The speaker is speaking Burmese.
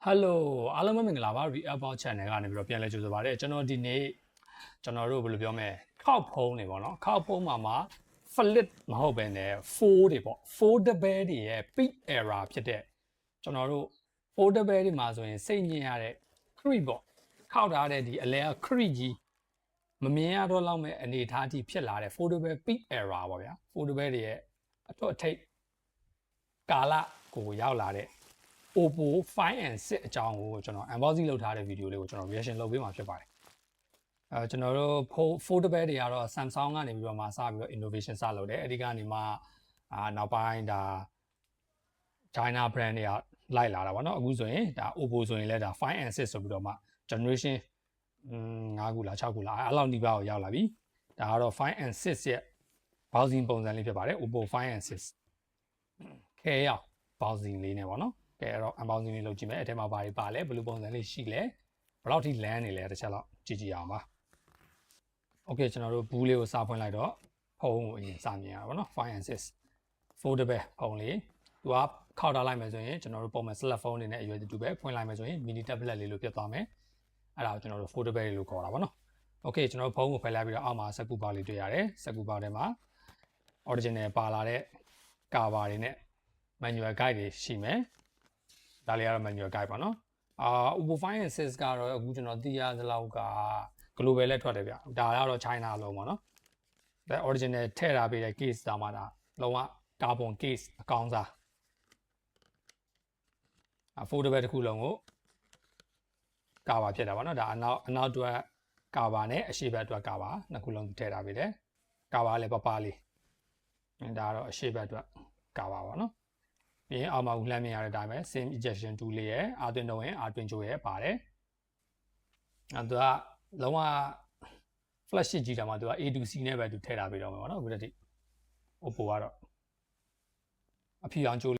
Hello အားလုံးပဲမင်္ဂလာပါ React Channel ကနေပြီးတော့ပြန်လည်ကြိုဆိုပါရစေကျွန်တော်ဒီနေ့ကျွန်တော်တို့ဘယ်လိုပြောမလဲခောက်ဖုံးနေပေါ့နော်ခောက်ဖုံးမှာ flip မဟုတ်ဘဲနဲ့ fold တွေပေါ့ foldable တွေရဲ့ peak error ဖြစ်တဲ့ကျွန်တော်တို့ foldable တွေမှာဆိုရင်စိတ်ညစ်ရတဲ့ creep ပေါ့ခောက်ထားတဲ့ဒီအလဲ creep ကြီးမမြင်ရတော့လောက်မဲ့အနေအထားအထိဖြစ်လာတဲ့ foldable peak error ပေါ့ဗျာ foldable တွေရဲ့အထွတ်အထိပ်ကာလကိုရောက်လာတဲ့ Oppo Find and 6အကြောင်းကိုကျွန်တော် unboxing လုပ်ထားတဲ့ video လေးကိုကျွန်တော် reaction လုပ်ပေးမှာဖြစ်ပါတယ်ကျွန်တော်တို့ foldable တွေကတော့ Samsung ကနေပြီးတော့မှစပြီးတော့ innovation စလုပ်တယ်အဲ့ဒီကနေမှနောက်ပိုင်းဒါ China brand တွေကလိုက်လာတာပေါ့နော်အခုဆိုရင်ဒါ Oppo ဆိုရင်လည်းဒါ Find and 6ဆိုပြီးတော့မှ generation 5ခုလား6ခုလားအဲ့လောက်ဒီပါကိုရောက်လာပြီဒါကတော့ Find and 6ရဲ့ browsing ပုံစံလေးဖြစ်ပါတယ် Oppo Find and 6ခဲရောက် browsing လေးနဲ့ပေါ့နော်ကဲအဲ့တော့ unboxing လေးလုပ်ကြည့်မယ်အဲ့ထဲမှာဘာတွေပါလဲဘယ်လိုပုံစံလေးရှိလဲဘယ်လောက်ထိလမ်းနေလဲတစ်ချက်တော့ကြည့်ကြည့်အောင်ပါ Okay ကျွန်တော်တို့ဘူးလေးကိုစဖွင့်လိုက်တော့ဖုန်းကိုအရင်စမြင်ရတာပေါ့နော် Find and 6 foldable ဖုန်းလေးသူကခောက်ထားလိုက်မယ်ဆိုရင်ကျွန်တော်တို့ပုံမှန် select phone တွေနဲ့အရွယ်တူပဲဖွင့်လိုက်မယ်ဆိုရင် mini tablet လေးလိုဖြစ်သွားမယ်အဲ့ဒါကိုကျွန်တော်တို့ foldable လေးလို့ခေါ်တာပေါ့နော် Okay ကျွန်တော်တို့ဖုန်းကိုဖယ်လိုက်ပြီးတော့အောက်မှာစက္ကူပေါက်လေးတွေ့ရတယ်စက္ကူပေါက်ထဲမှာ original ပါလာတဲ့ cover တွေနဲ့ manual guide တွေရှိမယ်ဒါလေးကတော့ manual guide ပါနော်Oppo Find and 6ကတော့အခုကျွန်တော်သိရသလောက်က global လည်းထွက်တယ်ဗျဒါကတော့ China အလုံးပါနော်ဒါ original ထည့်ထားပေးတဲ့ case ဒါမှဒါလုံးဝ carbon case အကောင်းစား foldable တစ်ခုလုံးကို cover ဖြစ်တာပါနော်ဒါအနောက်အတွက် cover နဲ့အရှေ့ဘက်အတွက် cover နှစ်ခုလုံးထည့်ထားပေးတယ် cover လည်းပပလေးဒါကတော့အရှေ့ဘက်အတွက် cover ပါနော်ပြီးရင်အောက်မှာလှမ်းမြင်ရတဲ့အတိုင်းပဲ SIM ejection tool လေးရယ် R20 ဝင် R20 ကြိုရယ်ပါတယ်သူကလုံးဝ flash ကြီးတာမှာသူက A to C နဲ့ပဲသူထည့်ထားပေးတော့မှာပေါ့နော်အခုတည်း Oppo ကတော့အဖြူအောင်ကြို